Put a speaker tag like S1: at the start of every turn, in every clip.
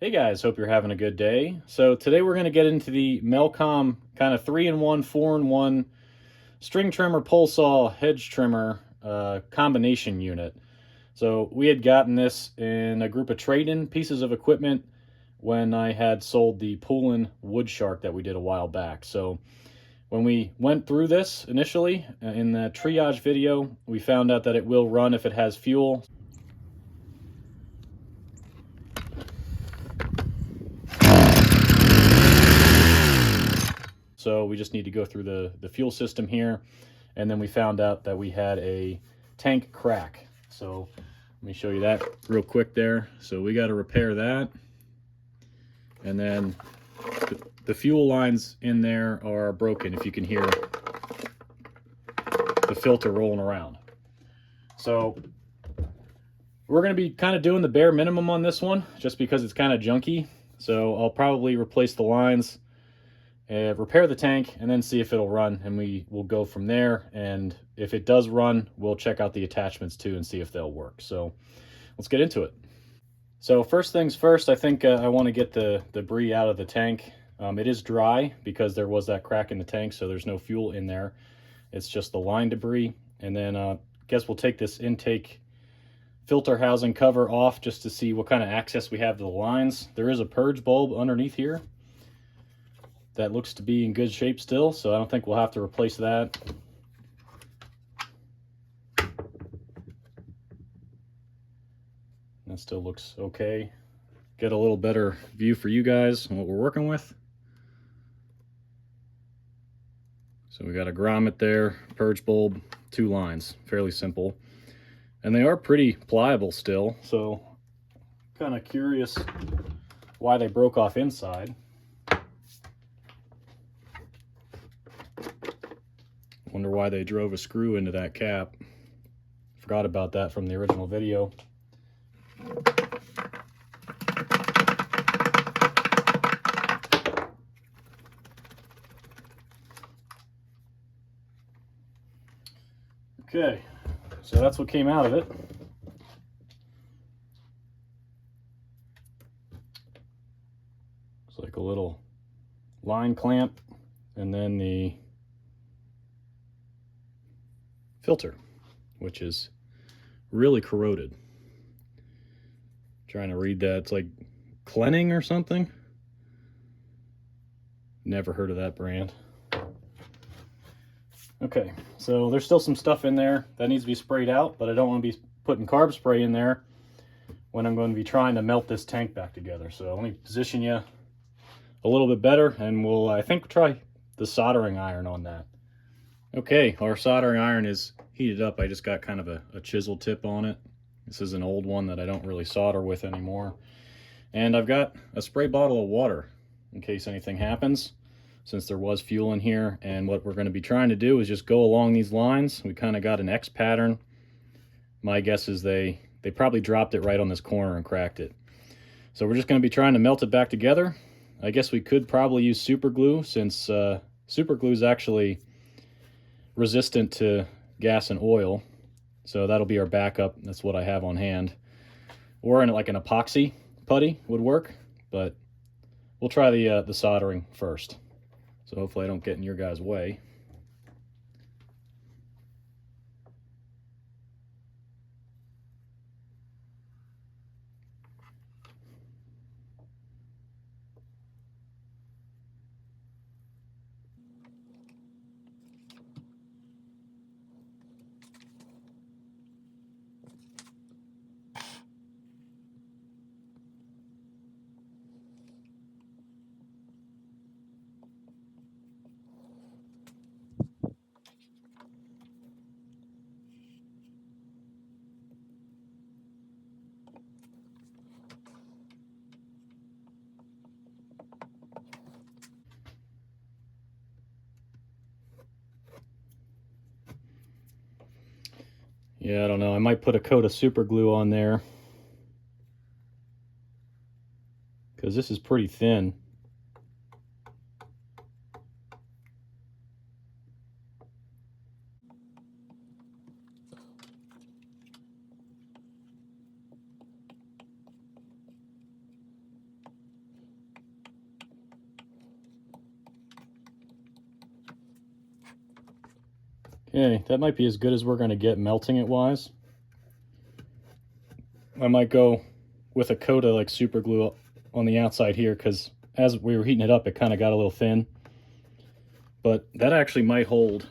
S1: Hey guys, hope you're having a good day. So today we're going to get into the Mellcom kind of 3-in-1, 4-in-1 string trimmer, pole saw, hedge trimmer combination unit. So we had gotten this in a group of trade-in pieces of equipment when I had sold the Poolin Wood Shark that we did a while back. So when we went through this initially in the triage video, we found out that it will run if it has fuel. So we just need to go through the fuel system here. And then we found out that we had a tank crack. So let me show you that real quick there. So we got to repair that. And then the fuel lines in there are broken, if you can hear the filter rolling around. So we're going to be kind of doing the bare minimum on this one, just because it's kind of junky. So I'll probably replace the lines, repair the tank, and then see if it'll run, and we will go from there. And if it does run, we'll check out the attachments too and see if they'll work. So let's get into it. So first things first, I think I want to get the debris out of the tank. It is dry because there was that crack in the tank, so there's no fuel in there. It's just the line debris. And then I guess we'll take this intake filter housing cover off just to see what kind of access we have to the lines. There is a purge bulb underneath here that looks to be in good shape still, so I don't think we'll have to replace that. That still looks okay. Get a little better view for you guys on what we're working with. So we got a grommet there, purge bulb, 2 lines, fairly simple. And they are pretty pliable still, so kind of curious why they broke off inside. Wonder why they drove a screw into that cap. Forgot about that from the original video. Okay, so that's what came out of it. It's like a little line clamp, and then the filter, which is really corroded. Trying to read that. It's like Clenning or something. Never heard of that brand. Okay, so there's still some stuff in there that needs to be sprayed out, but I don't want to be putting carb spray in there when I'm going to be trying to melt this tank back together. So let me position you a little bit better, and we'll, I think, try the soldering iron on that. Okay, our soldering iron is heated up. I just got kind of a chisel tip on it. This is an old one that I don't really solder with anymore. And I've got a spray bottle of water in case anything happens, since there was fuel in here. And what we're going to be trying to do is just go along these lines. We kind of got an X pattern. My guess is they probably dropped it right on this corner and cracked it. So we're just going to be trying to melt it back together. I guess we could probably use super glue, since super glue is actually resistant to gas and oil. So that'll be our backup. That's what I have on hand. Or in like an epoxy putty would work, but we'll try the soldering first. So hopefully I don't get in your guys' way. Yeah, I don't know. I might put a coat of super glue on there, because this is pretty thin. Okay, that might be as good as we're going to get melting it wise. I might go with a coat of like super glue on the outside here, because as we were heating it up, it kind of got a little thin. But that actually might hold.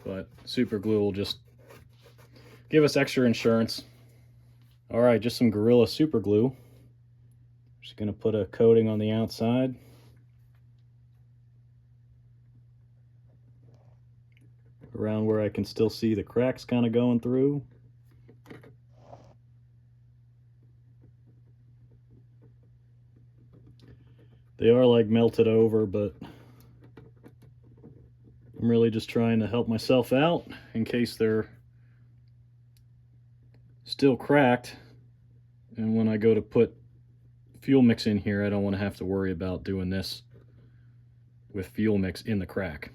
S1: But super glue will just give us extra insurance. All right, just some Gorilla super glue. Just going to put a coating on the outside. Around where I can still see the cracks kind of going through. They are like melted over, but I'm really just trying to help myself out in case they're still cracked. And when I go to put fuel mix in here, I don't want to have to worry about doing this with fuel mix in the crack.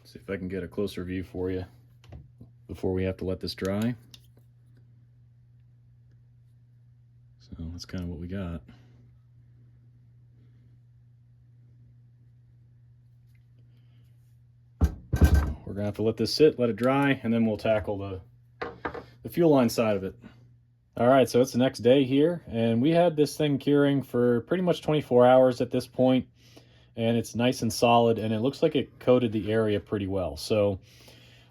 S1: See if I can get a closer view for you before we have to let this dry. So that's kind of what we got. We're gonna have to let this sit, let it dry, and then we'll tackle the fuel line side of it. All right, so it's the next day here, and we had this thing curing for pretty much 24 hours at this point, and it's nice and solid, and it looks like it coated the area pretty well. So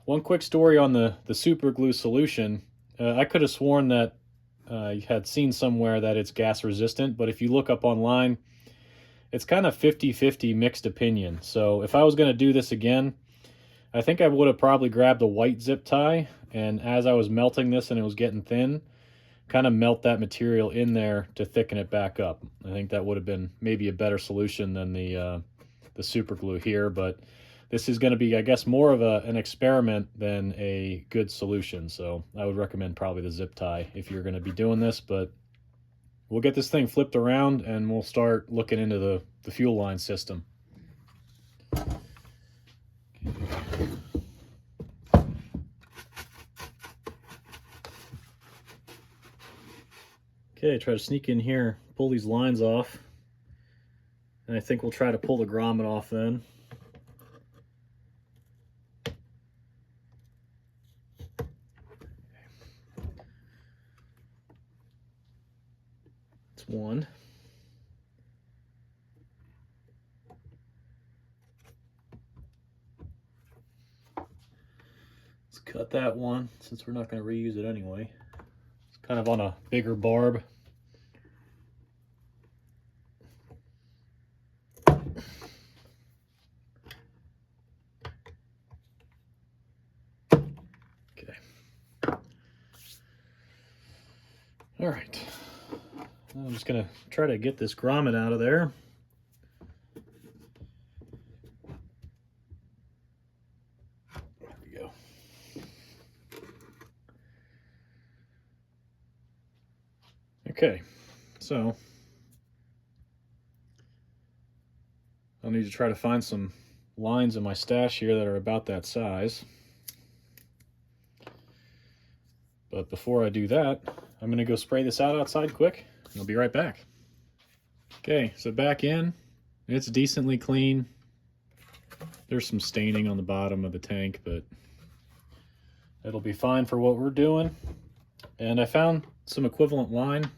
S1: one quick story on the super glue solution. I could have sworn that you had seen somewhere that it's gas resistant, but if you look up online, it's kind of 50-50 mixed opinion. So if I was going to do this again, I think I would have probably grabbed a white zip tie, and as I was melting this and it was getting thin, kind of melt that material in there to thicken it back up. I think that would have been maybe a better solution than the super glue here, but this is going to be, I guess, more of an experiment than a good solution. So I would recommend probably the zip tie if you're going to be doing this, but we'll get this thing flipped around and we'll start looking into the fuel line system. Okay, try to sneak in here, pull these lines off, and I think we'll try to pull the grommet off then. That's one. Let's cut that one since we're not going to reuse it anyway. It's kind of on a bigger barb. All right, I'm just gonna try to get this grommet out of there. There we go. Okay, so I'll need to try to find some lines in my stash here that are about that size. But before I do that, I'm going to go spray this out outside quick, and I'll be right back. Okay, so back in, it's decently clean. There's some staining on the bottom of the tank, but it'll be fine for what we're doing. And I found some equivalent line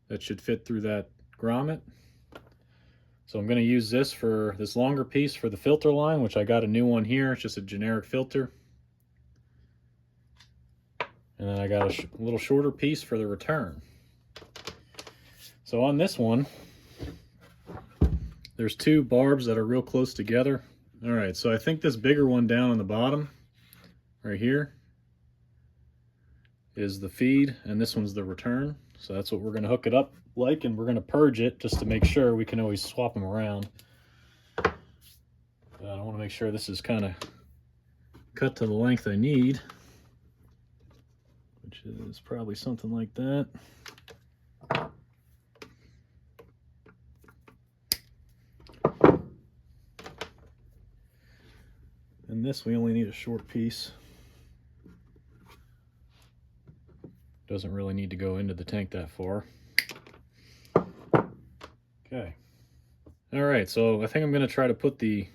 S1: that should fit through that grommet. So I'm going to use this for this longer piece for the filter line, which I got a new one here. It's just a generic filter. And then I got a little shorter piece for the return. So on this one, there's two barbs that are real close together. All right, so I think this bigger one down on the bottom, right here, is the feed, and this one's the return. So that's what we're going to hook it up like, and we're going to purge it just to make sure. We can always swap them around. But I want to make sure this is kind of cut to the length I need. which is probably something like that. And this, we only need a short piece. Doesn't really need to go into the tank that far. Okay. All right, so I think I'm going to try to put the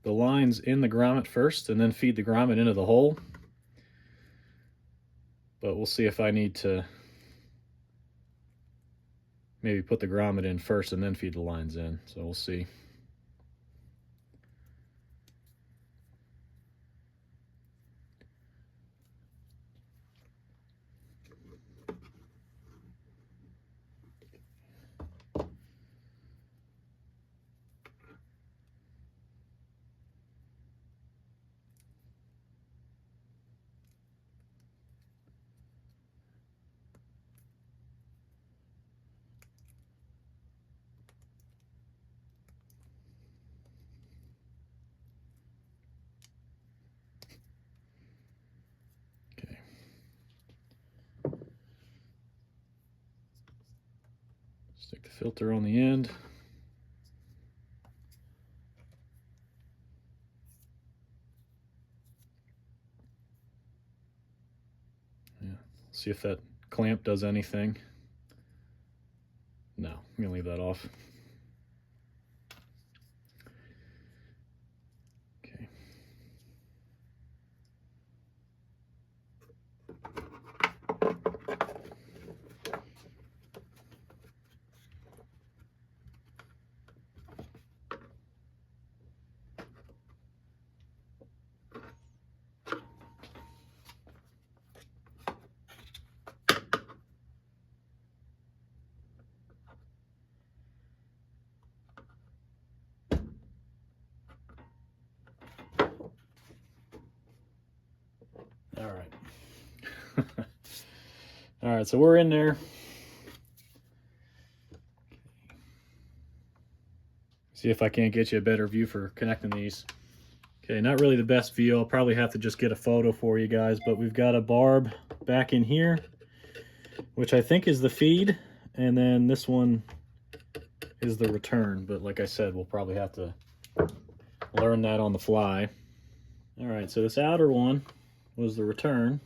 S1: lines in the grommet first and then feed the grommet into the hole. But we'll see if I need to maybe put the grommet in first and then feed the lines in. So we'll see. Stick the filter on the end. Yeah. See if that clamp does anything. No, I'm gonna leave that off. Okay. All right. All right, so we're in there. See if I can't get you a better view for connecting these. Okay, not really the best view. I'll probably have to just get a photo for you guys, but we've got a barb back in here, which I think is the feed, and then this one is the return. But like I said, we'll probably have to learn that on the fly. All right, so this outer one was the return,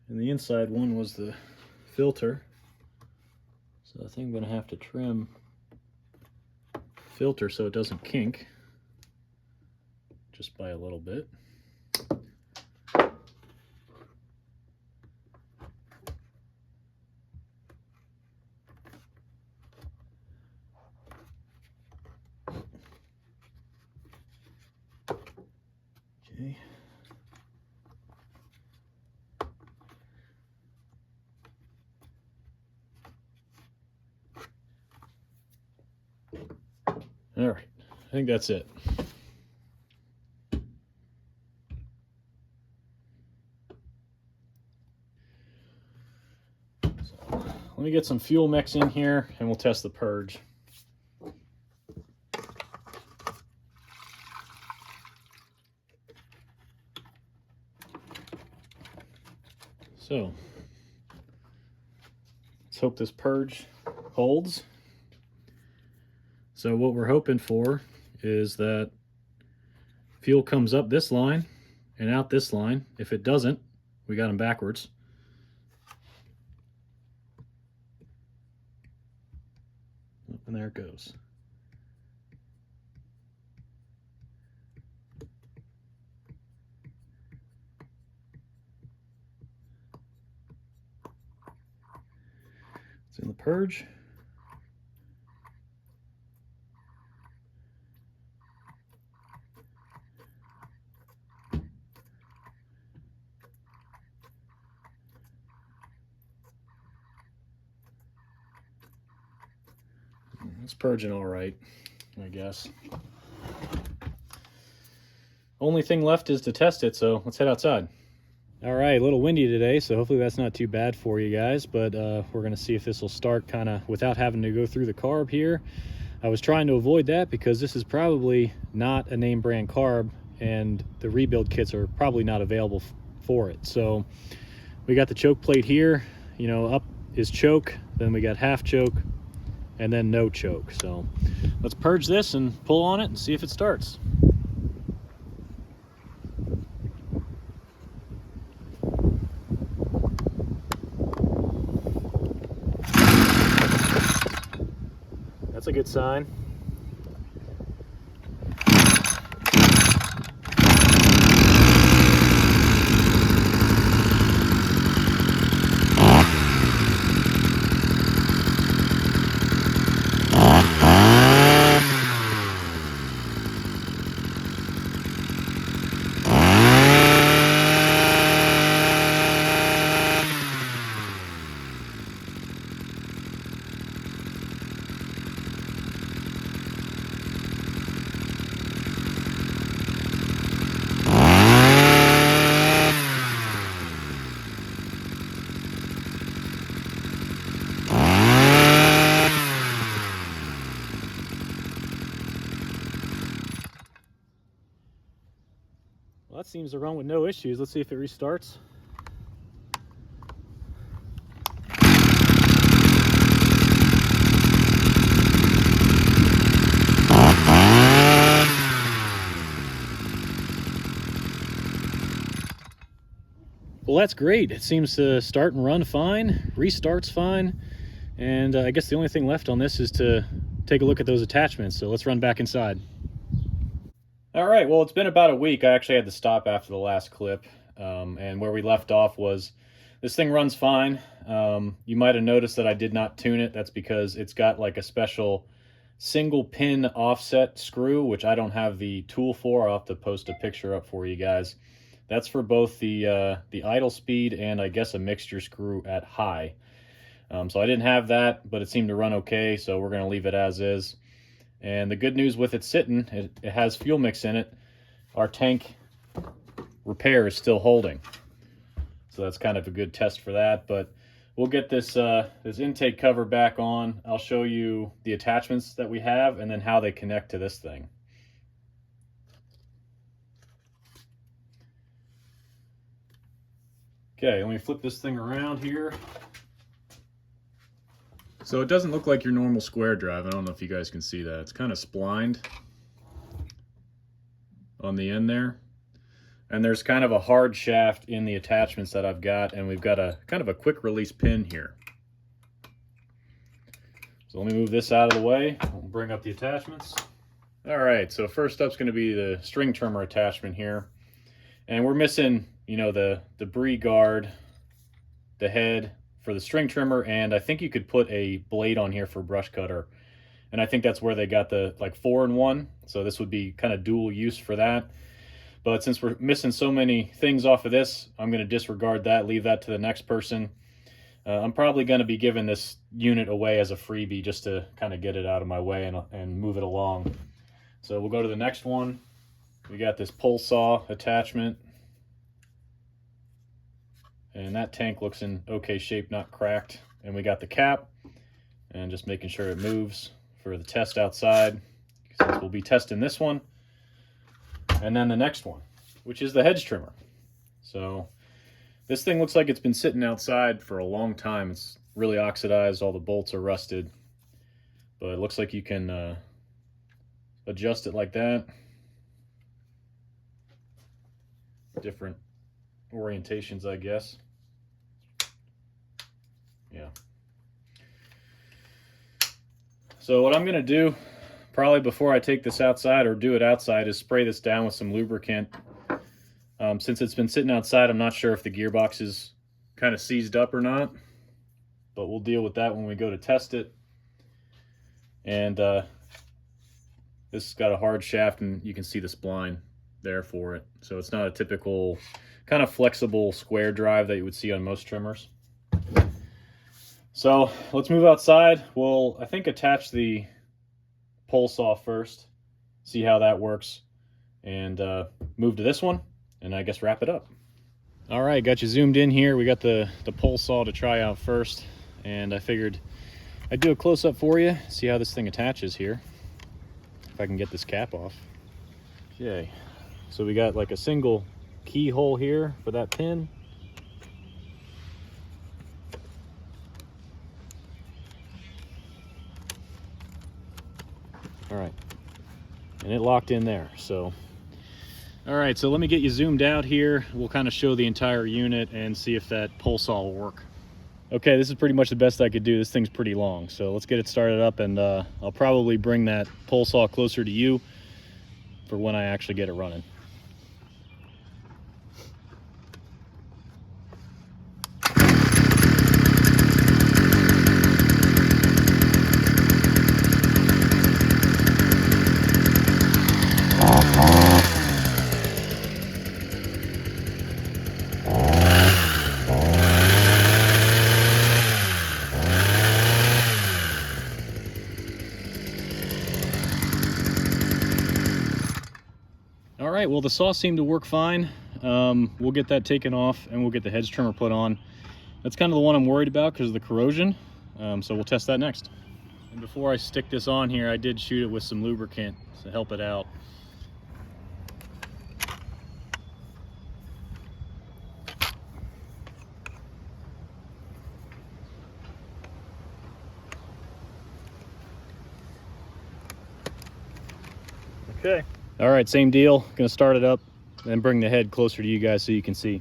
S1: and the inside one was the filter. So I think I'm going to have to trim the filter so it doesn't kink, just by a little bit. Okay. All right, I think that's it. So, let me get some fuel mix in here and we'll test the purge. So, let's hope this purge holds. So what we're hoping for is that fuel comes up this line and out this line. If it doesn't, we got them backwards. And there it goes. It's in the purge. It's purging all right, I guess. Only thing left is to test it, so let's head outside. All right, a little windy today, so hopefully that's not too bad for you guys, but we're gonna see if this will start kind of without having to go through the carb here. I was trying to avoid that because this is probably not a name brand carb, and the rebuild kits are probably not available for it. So we got the choke plate here, you know, up is choke, then we got half choke, and then no choke. So let's purge this and pull on it and see if it starts. That's a good sign. Well, that seems to run with no issues. Let's see if it restarts. Well, that's great. It seems to start and run fine, restarts fine, and I guess the only thing left on this is to take a look at those attachments. So let's run back inside. All right, well, it's been about a week. I actually had to stop after the last clip, and where we left off was this thing runs fine. You might have noticed that I did not tune it. That's because it's got like a special single pin offset screw, which I don't have the tool for. I'll have to post a picture up for you guys. That's for both the idle speed and I guess a mixture screw at high. So I didn't have that, but it seemed to run okay, so we're going to leave it as is. And the good news with it sitting, it has fuel mix in it. Our tank repair is still holding. So that's kind of a good test for that. But we'll get this, this intake cover back on. I'll show you the attachments that we have and then how they connect to this thing. Okay, let me flip this thing around here. So it doesn't look like your normal square drive. I don't know if you guys can see that. It's kind of splined on the end there. And there's kind of a hard shaft in the attachments that I've got, and we've got a kind of a quick release pin here. So let me move this out of the way. We'll bring up the attachments. All right, so first up is going to be the string trimmer attachment here. And we're missing, you know, the debris guard, the head for the string trimmer, and I think you could put a blade on here for brush cutter. And I think that's where they got the like 4-in-1. So this would be kind of dual use for that. But since we're missing so many things off of this, I'm going to disregard that, leave that to the next person. I'm probably going to be giving this unit away as a freebie just to kind of get it out of my way and move it along. So we'll go to the next one. We got this pole saw attachment. And that tank looks in okay shape, not cracked. And we got the cap, and just making sure it moves for the test outside, since we'll be testing this one. And then the next one, which is the hedge trimmer. So this thing looks like it's been sitting outside for a long time. It's really oxidized, all the bolts are rusted. But it looks like you can adjust it like that. Different orientations, I guess. Yeah. So what I'm going to do, probably before I take this outside or do it outside, is spray this down with some lubricant. Since it's been sitting outside, I'm not sure if the gearbox is kind of seized up or not, but we'll deal with that when we go to test it. And this has got a hard shaft, and you can see the spline there for it. So it's not a typical kind of flexible square drive that you would see on most trimmers. So let's move outside. We'll, I think, attach the pole saw first, see how that works, and move to this one, and I guess wrap it up. All right, got you zoomed in here. We got the pole saw to try out first, and I figured I'd do a close-up for you, see how this thing attaches here, if I can get this cap off. Okay, so we got like a single keyhole here for that pin. All right, and it locked in there. So, all right, so let me get you zoomed out here. We'll kind of show the entire unit and see if that pole saw will work. Okay, this is pretty much the best I could do. This thing's pretty long, so let's get it started up, and I'll probably bring that pole saw closer to you for when I actually get it running. All right, well, the saw seemed to work fine. We'll get that taken off and we'll get the hedge trimmer put on. That's kind of the one I'm worried about because of the corrosion. So we'll test that next. And before I stick this on here, I did shoot it with some lubricant to help it out. Okay. All right, same deal. Gonna start it up and bring the head closer to you guys so you can see.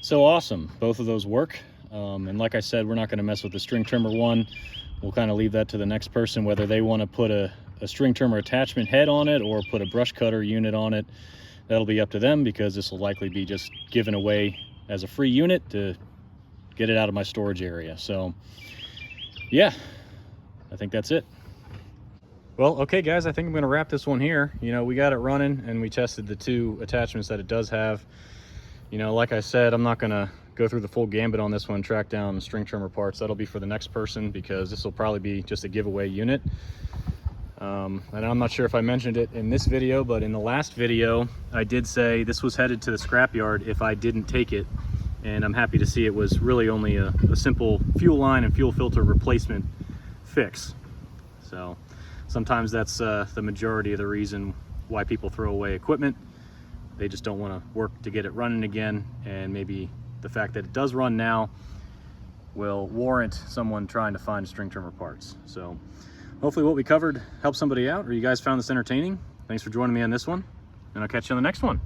S1: So awesome, both of those work. And like I said, we're not gonna mess with the string trimmer one. We'll kind of leave that to the next person, whether they wanna put a string trimmer attachment head on it or put a brush cutter unit on it. That'll be up to them, because this will likely be just given away as a free unit to get it out of my storage area. So yeah, I think that's it. Well, okay guys, I think I'm gonna wrap this one here. You know, we got it running and we tested the two attachments that it does have. You know, like I said, I'm not gonna go through the full gambit on this one, track down string trimmer parts. That'll be for the next person, because this will probably be just a giveaway unit. And I'm not sure if I mentioned it in this video, but in the last video, I did say this was headed to the scrapyard if I didn't take it. And I'm happy to see it was really only a simple fuel line and fuel filter replacement fix. So sometimes that's the majority of the reason why people throw away equipment. They just don't want to work to get it running again, and maybe the fact that it does run now will warrant someone trying to find string trimmer parts. So hopefully what we covered helped somebody out, or you guys found this entertaining. Thanks for joining me on this one, and I'll catch you on the next one.